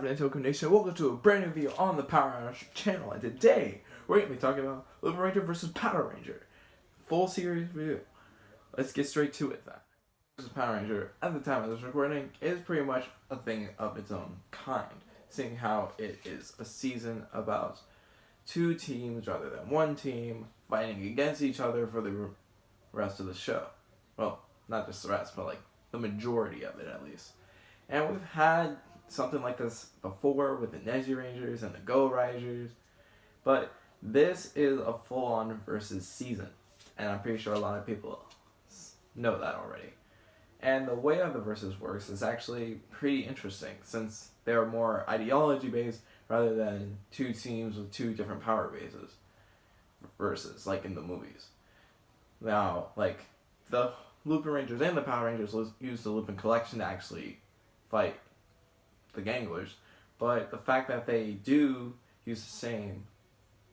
happening, Tokyo Nation? Welcome to a brand new video on the Patranger channel, and today we're going to be talking about Lupinranger versus Patranger. Full series review. Let's get straight to it then. Versus Patranger, at the time of this recording, is pretty much a thing of its own kind, seeing how it is a season about two teams rather than one team fighting against each other for the rest of the show. Well, not just the rest, but like the majority of it at least. And we've had something like this before with the Neji Rangers and the Go Rangers, but this is a full-on versus season, and I'm pretty sure a lot of people know that already. And the way that the versus works is actually pretty interesting, since they're more ideology-based rather than two teams with two different power bases versus, like in the movies. Now, like, the Lupinrangers and the Patrangers use the Lupin collection to actually fight the Ganglers, but the fact that they do use the same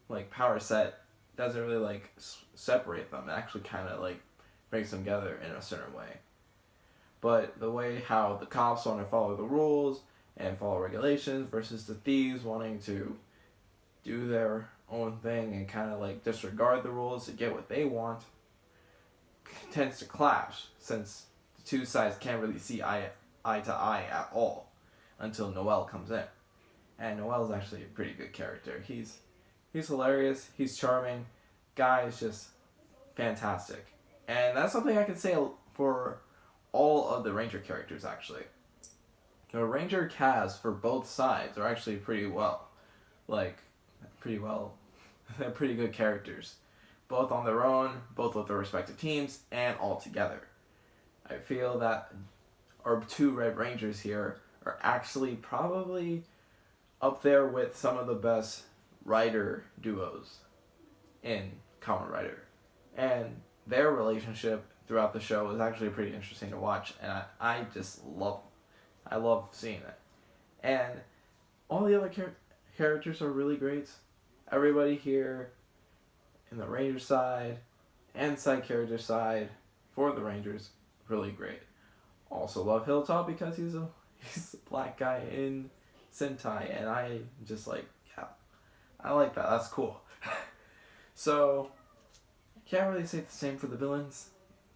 like power set doesn't really like separate them. It actually kind of like brings them together in a certain way. But the way how the cops want to follow the rules and follow regulations versus the thieves wanting to do their own thing and kind of like disregard the rules to get what they want tends to clash, since the two sides can't really see eye to eye at all until Noel comes in. And Noel's actually a pretty good character. He's hilarious, he's charming, guy is just fantastic. And that's something I can say for all of the Ranger characters actually. The Ranger cast for both sides are actually they're pretty good characters. Both on their own, both with their respective teams, and all together. I feel that our two Red Rangers here are actually probably up there with some of the best rider duos in Kamen Rider. And their relationship throughout the show is actually pretty interesting to watch, and I love seeing it. And all the other characters are really great. Everybody here in the Ranger side and side character side for the Rangers, really great. Also love Hilltop because he's a black guy in Sentai, and I just like, yeah, I like that. That's cool. So can't really say the same for the villains.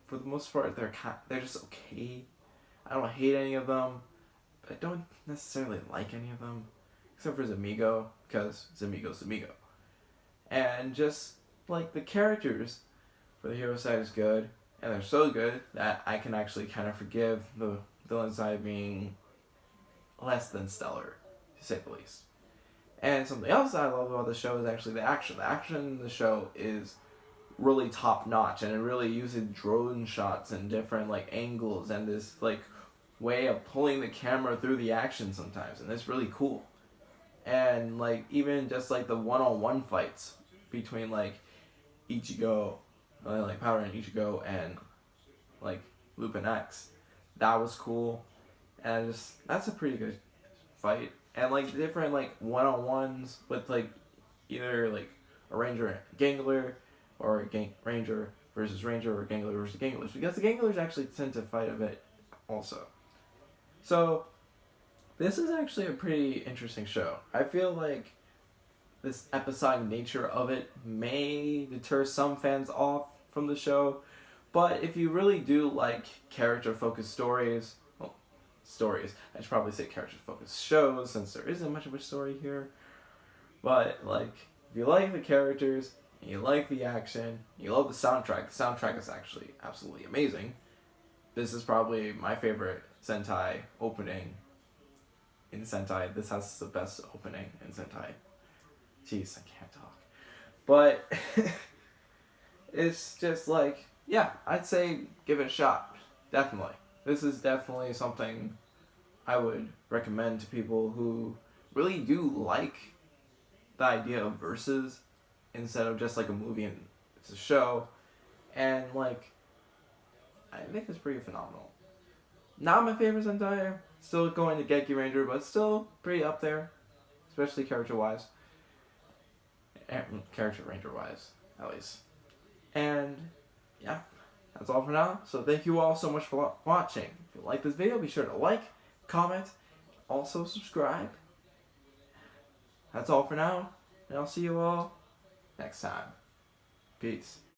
For the most part, they're just okay. I don't hate any of them, but I don't necessarily like any of them, except for Zamigo, because Zamigo's Zamigo. And just like the characters for the hero side is good, and they're so good that I can actually kind of forgive the villain side being less than stellar, to say the least. And something else I love about the show is actually the action. The action in the show is really top notch, and it really uses drone shots and different like angles and this like way of pulling the camera through the action sometimes, and it's really cool. And like even just like the one-on-one fights between like Ichigo, like Power and Ichigo, and like Lupin X, that was cool. And that's a pretty good fight. And like different like one-on-ones with like either like a Ranger and Gangler, or a Ranger versus Ranger, or Gangler versus Ganglers, because the Ganglers actually tend to fight a bit also. So this is actually a pretty interesting show. I feel like this episodic nature of it may deter some fans off from the show, but if you really do like character-focused stories, I should probably say character-focused shows, since there isn't much of a story here, but like if you like the characters, and you like the action, you love the soundtrack is actually absolutely amazing. This is probably my favorite Sentai opening in Sentai. This has the best opening in Sentai. Jeez, I can't talk. But it's just like, yeah, I'd say give it a shot. Definitely. This is definitely something I would recommend to people who really do like the idea of versus instead of just like a movie and it's a show. And like, I think it's pretty phenomenal. Not my favorite Sentai. Still going to Geki Ranger, but still pretty up there, especially character-wise. Character Ranger-wise, at least. And yeah, that's all for now. So thank you all so much for watching. If you like this video, be sure to like, comment, also subscribe, that's all for now, and I'll see you all next time. Peace.